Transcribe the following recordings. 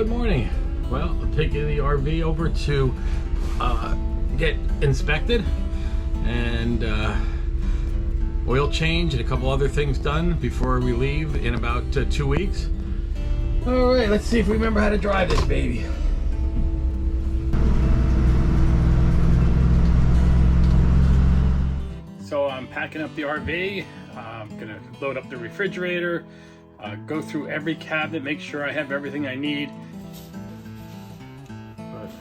Good morning. Well, I'm taking the RV over to get inspected and oil change and a couple other things done before we leave in about 2 weeks. All right, let's see if we remember how to drive this baby. So I'm packing up the RV. I'm gonna load up the refrigerator, go through every cabinet, make sure I have everything I need. But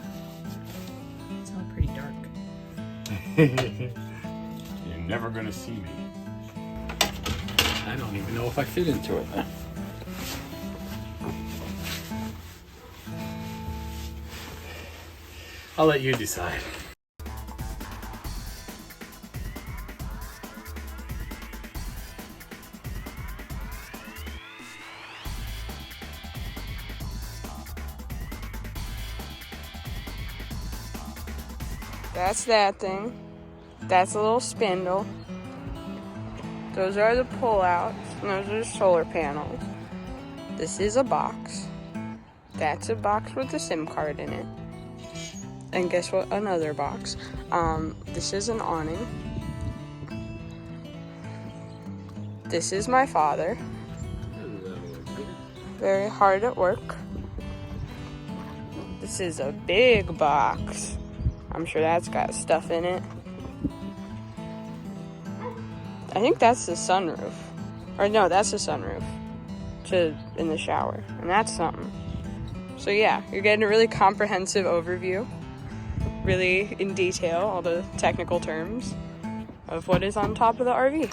it's all pretty dark. You're never gonna see me. I don't even know if I fit into it. I'll let you decide. That's that thing. That's a little spindle. Those are the pullouts. And those are the solar panels. This is a box. That's a box with a SIM card in it. And guess what? Another box. This is an awning. This is my father. Very hard at work. This is a big box. I'm sure that's got stuff in it. I think that's the sunroof. Or no, that's the sunroof in the shower. And that's something. So yeah, you're getting a really comprehensive overview. Really in detail, all the technical terms of what is on top of the RV.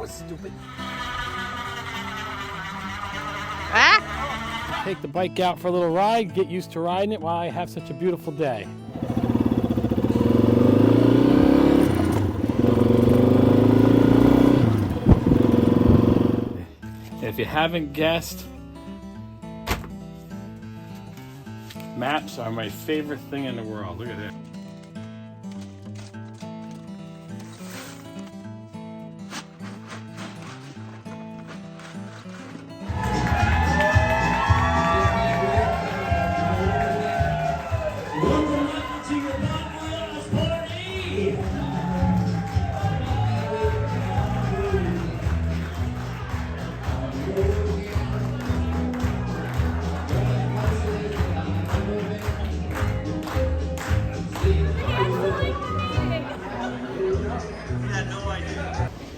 Stupid. Ah! Take the bike out for a little ride, get used to riding it while I have such a beautiful day. If you haven't guessed, maps are my favorite thing in the world. Look at that.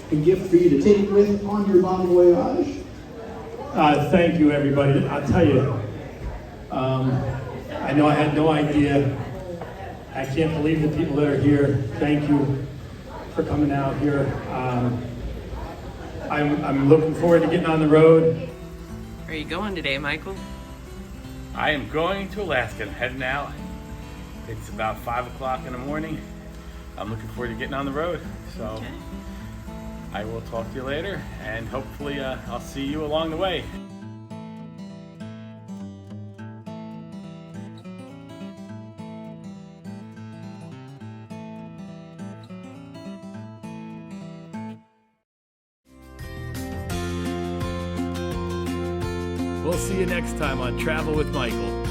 A gift for you to take with on your bon voyage. Thank you, everybody. I'll tell you, I know I had no idea. I can't believe the people that are here. Thank you for coming out here. I'm looking forward to getting on the road. Where are you going today, Michael? I am going to Alaska. I'm heading out. It's about 5 o'clock in the morning. I'm looking forward to getting on the road. So Okay. I will talk to you later, and hopefully I'll see you along the way. We'll see you next time on Travel with Michael.